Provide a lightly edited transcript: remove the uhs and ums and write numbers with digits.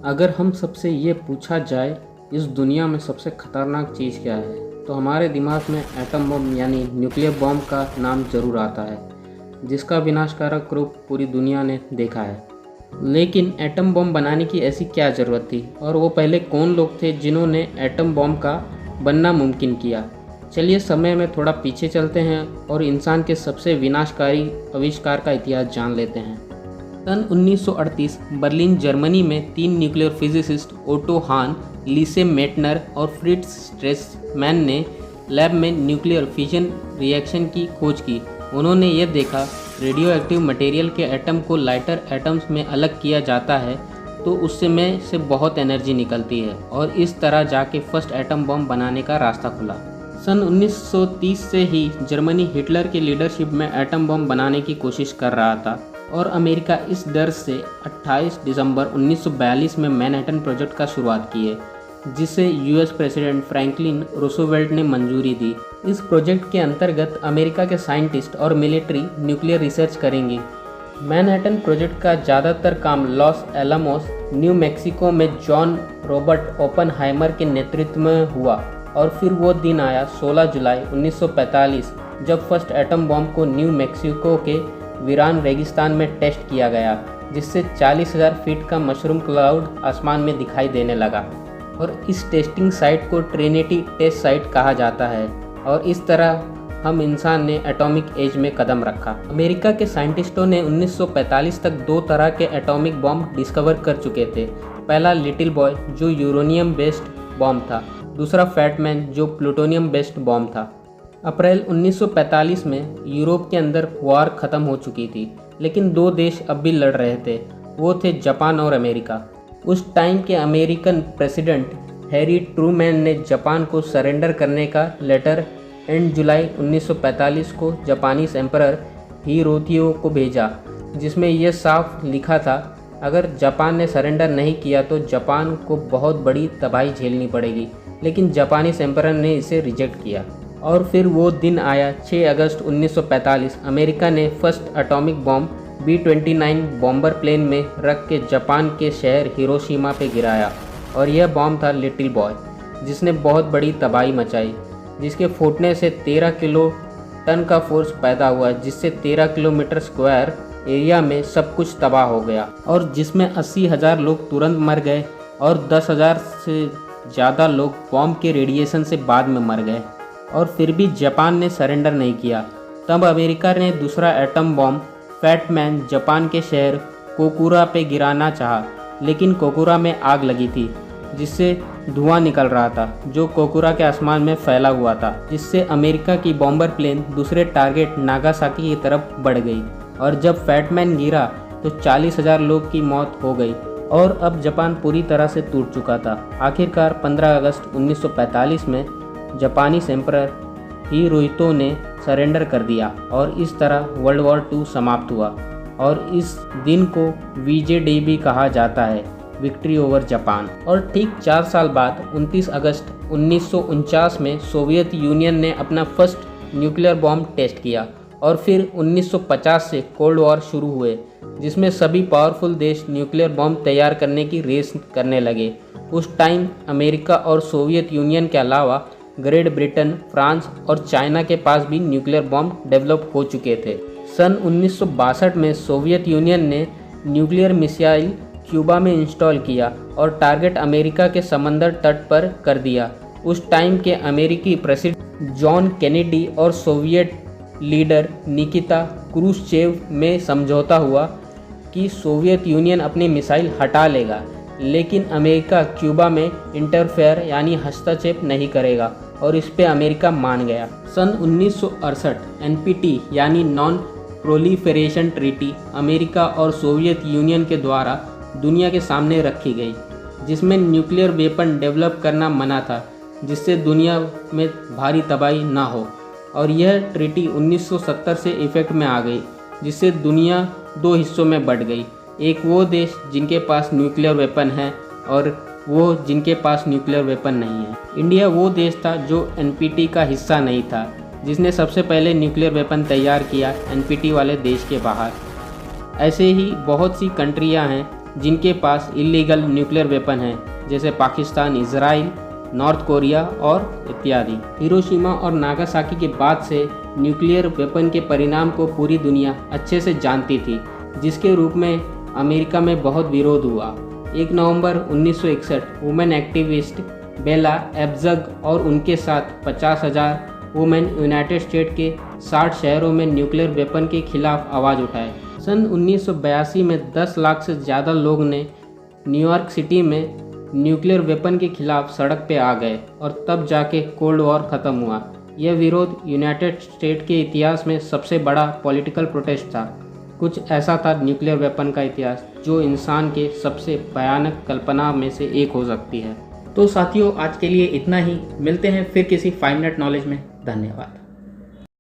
अगर हम सबसे ये पूछा जाए इस दुनिया में सबसे खतरनाक चीज़ क्या है, तो हमारे दिमाग में एटम बम यानी न्यूक्लियर बम का नाम ज़रूर आता है, जिसका विनाशकारक रूप पूरी दुनिया ने देखा है। लेकिन एटम बम बनाने की ऐसी क्या ज़रूरत थी, और वो पहले कौन लोग थे जिन्होंने एटम बम का बनना मुमकिन किया? चलिए समय में थोड़ा पीछे चलते हैं और इंसान के सबसे विनाशकारी आविष्कार का इतिहास जान लेते हैं। सन 1938 बर्लिन जर्मनी में 3 न्यूक्लियर फिजिसिस्ट ओटो हान, लीसे मेटनर और फ्रिट्ज स्ट्रेसमैन ने लैब में न्यूक्लियर फिजन रिएक्शन की खोज की। उन्होंने ये देखा रेडियो एक्टिव मटेरियल के एटम को लाइटर एटम्स में अलग किया जाता है तो उससे में से बहुत एनर्जी निकलती है, और इस तरह जाके फर्स्ट एटम बम बनाने का रास्ता खुला। सन 1930 से ही जर्मनी हिटलर की लीडरशिप में एटम बम बनाने की कोशिश कर रहा था, और अमेरिका इस डर से 28 दिसंबर 1942 में मैनहट्टन प्रोजेक्ट का शुरुआत की है, जिसे यूएस प्रेसिडेंट फ्रैंकलिन रूजवेल्ट ने मंजूरी दी। इस प्रोजेक्ट के अंतर्गत अमेरिका के साइंटिस्ट और मिलिट्री न्यूक्लियर रिसर्च करेंगे। मैनहट्टन प्रोजेक्ट का ज़्यादातर काम लॉस एलामोस, न्यू मैक्सिको में जॉन रॉबर्ट ओपनहाइमर के नेतृत्व में हुआ, और फिर वो दिन आया 16 जुलाई 1945 जब फर्स्ट एटम बम को न्यू मैक्सिको के वीरान रेगिस्तान में टेस्ट किया गया, जिससे 40,000 फीट का मशरूम क्लाउड आसमान में दिखाई देने लगा। और इस टेस्टिंग साइट को ट्रिनिटी टेस्ट साइट कहा जाता है, और इस तरह हम इंसान ने एटॉमिक एज में कदम रखा। अमेरिका के साइंटिस्टों ने 1945 तक 2 तरह के एटॉमिक बॉम्ब डिस्कवर कर चुके थे। पहला लिटिल बॉय जो यूरेनियम बेस्ड बॉम्ब था, दूसरा फैट मैन जो प्लूटोनियम बेस्ड बॉम्ब था। अप्रैल 1945 में यूरोप के अंदर वॉर ख़त्म हो चुकी थी, लेकिन 2 देश अब भी लड़ रहे थे। वो थे जापान और अमेरिका। उस टाइम के अमेरिकन प्रेसिडेंट हैरी ट्रूमैन ने जापान को सरेंडर करने का लेटर एंड जुलाई 1945 को जापानीज एम्परर हिरोहितो को भेजा, जिसमें यह साफ लिखा था अगर जापान ने सरेंडर नहीं किया तो जापान को बहुत बड़ी तबाही झेलनी पड़ेगी। लेकिन जापानीज एम्परर ने इसे रिजेक्ट किया, और फिर वो दिन आया 6 अगस्त 1945। अमेरिका ने first atomic bomb B-29 bomber plane में रख के जापान के शहर हिरोशिमा पे गिराया, और यह बॉम्ब था लिटिल बॉय, जिसने बहुत बड़ी तबाही मचाई, जिसके फूटने से 13 किलो टन का फोर्स पैदा हुआ, जिससे 13 किलोमीटर स्क्वायर एरिया में सब कुछ तबाह हो गया, और जिसमें 80,000 लोग तुरंत मर गए और 10,000 से ज़्यादा लोग बॉम्ब के रेडिएशन से बाद में मर गए। और फिर भी जापान ने सरेंडर नहीं किया। तब अमेरिका ने दूसरा atom bomb fat man Japan के शहर कोकुरा पे गिराना चाहा, लेकिन कोकुरा में आग लगी थी, जिससे धुआं निकल रहा था जो कोकुरा के आसमान में फैला हुआ था, जिससे अमेरिका की बॉम्बर प्लेन दूसरे टारगेट नागासाकी की तरफ बढ़ गई, और जब फैट मैन गिरा तो 40,000 लोग की मौत हो गई, और अब जापान पूरी तरह से टूट चुका था। आखिरकार 15 अगस्त 1945 में जापानी एम्परर हिरोहितो ने सरेंडर कर दिया, और इस तरह वर्ल्ड वॉर 2 समाप्त हुआ, और इस दिन को VJ-डे भी कहा जाता है, विक्ट्री ओवर जापान। और ठीक 4 साल बाद 29 अगस्त 1949 में सोवियत यूनियन ने अपना फर्स्ट न्यूक्लियर बॉम्ब टेस्ट किया, और फिर 1950 से कोल्ड वॉर शुरू हुए, जिसमें सभी पावरफुल देश न्यूक्लियर बॉम्ब तैयार करने की रेस करने लगे। उस टाइम अमेरिका और सोवियत यूनियन के अलावा ग्रेट ब्रिटेन, फ्रांस और चाइना के पास भी न्यूक्लियर बॉम्ब डेवलप हो चुके थे। सन 1962 में सोवियत यूनियन ने न्यूक्लियर मिसाइल क्यूबा में इंस्टॉल किया और टारगेट अमेरिका के समंदर तट पर कर दिया। उस टाइम के अमेरिकी प्रेसिडेंट जॉन कैनेडी और सोवियत लीडर निकिता क्रूश्चेव में समझौता हुआ कि सोवियत यूनियन अपनी मिसाइल हटा लेगा, लेकिन अमेरिका क्यूबा में इंटरफेयर यानी हस्तक्षेप नहीं करेगा, और इस पे अमेरिका मान गया। सन 1968 NPT यानी नॉन प्रोलिफरेशन ट्रीटी अमेरिका और सोवियत यूनियन के द्वारा दुनिया के सामने रखी गई, जिसमें न्यूक्लियर वेपन डेवलप करना मना था, जिससे दुनिया में भारी तबाही ना हो। और यह ट्रीटी 1970 से इफेक्ट में आ गई, जिससे दुनिया 2 हिस्सों में बढ़ गई। एक वो देश जिनके पास न्यूक्लियर वेपन है, और वो जिनके पास न्यूक्लियर वेपन नहीं है। इंडिया वो देश था जो NPT का हिस्सा नहीं था, जिसने सबसे पहले न्यूक्लियर वेपन तैयार किया NPT वाले देश के बाहर। ऐसे ही बहुत सी कंट्रियां हैं जिनके पास इलीगल न्यूक्लियर वेपन है, जैसे पाकिस्तान, इजराइल, नॉर्थ कोरिया और इत्यादि। हिरोशिमा और नागासाकी के बाद से न्यूक्लियर वेपन के परिणाम को पूरी दुनिया अच्छे से जानती थी, जिसके रूप में अमेरिका में बहुत विरोध हुआ। 1 नवंबर 1961 वुमेन एक्टिविस्ट बेला एब्जग और उनके साथ 50,000 वुमेन यूनाइटेड स्टेट के 60 शहरों में न्यूक्लियर वेपन के खिलाफ आवाज़ उठाए। सन 1982 में 10 लाख से ज़्यादा लोग ने न्यूयॉर्क सिटी में न्यूक्लियर वेपन के खिलाफ सड़क पे आ गए और तब जाके कोल्ड वॉर ख़त्म हुआ। यह विरोध यूनाइटेड स्टेट के इतिहास में सबसे बड़ा पॉलिटिकल प्रोटेस्ट था। कुछ ऐसा था न्यूक्लियर वेपन का इतिहास जो इंसान के सबसे भयानक कल्पना में से एक हो सकती है। तो साथियों, आज के लिए इतना ही। मिलते हैं फिर किसी 5 मिनट नॉलेज में। धन्यवाद।